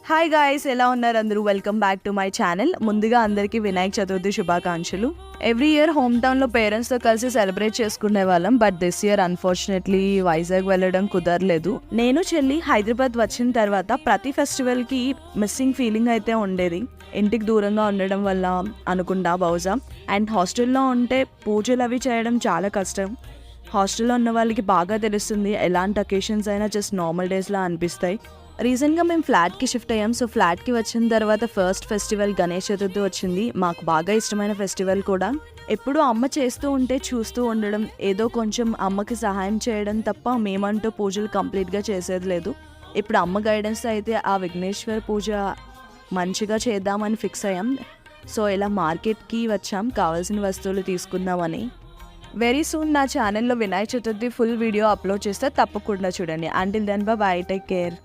Hi guys, ఎలా ఉన్నారు అందరూ? Welcome back to my channel. ముందుగా అందరికీ వినాయక చతుర్థి శుభాకాంక్షలు. ఎవ్రీ ఇయర్ హోమ్ టౌన్లో పేరెంట్స్తో కలిసి సెలబ్రేట్ చేసుకునే వాళ్ళం. But this year unfortunately Vizag వెళ్ళడం కుదరలేదు. నేను చెల్లి హైదరాబాద్ వచ్చిన తర్వాత ప్రతి ఫెస్టివల్కి మిస్సింగ్ ఫీలింగ్ అయితే ఉండేది. ఇంటికి దూరంగా ఉండడం వల్ల అనుకుంటా బహుశా. అండ్ హాస్టల్లో ఉంటే పూజలు అవి చేయడం చాలా కష్టం. హాస్టల్లో ఉన్న వాళ్ళకి బాగా తెలుస్తుంది. ఎలాంటి అకేషన్స్ అయినా జస్ట్ నార్మల్ డేస్లా అనిపిస్తాయి. రీసెంట్గా మేము ఫ్లాట్కి షిఫ్ట్ అయ్యాం. సో ఫ్లాట్కి వచ్చిన తర్వాత ఫస్ట్ ఫెస్టివల్ గణేష్ చతుర్థి వచ్చింది. మాకు బాగా ఇష్టమైన ఫెస్టివల్ కూడా. ఎప్పుడూ అమ్మ చేస్తూ ఉంటే చూస్తూ ఉండడం, ఏదో కొంచెం అమ్మకి సహాయం చేయడం తప్ప మేమంటూ పూజలు కంప్లీట్గా చేసేది లేదు. ఇప్పుడు అమ్మ గైడెన్స్ అయితే ఆ విఘ్నేశ్వర్ పూజ మంచిగా చేద్దామని ఫిక్స్ అయ్యాం. సో ఇలా మార్కెట్కి వచ్చాం కావాల్సిన వస్తువులు తీసుకుందామని. వెరీ సూన్ నా ఛానల్లో Vinayaka Chaturthi full video upload చేస్తే తప్పకుండా చూడండి. Until then bye, take care.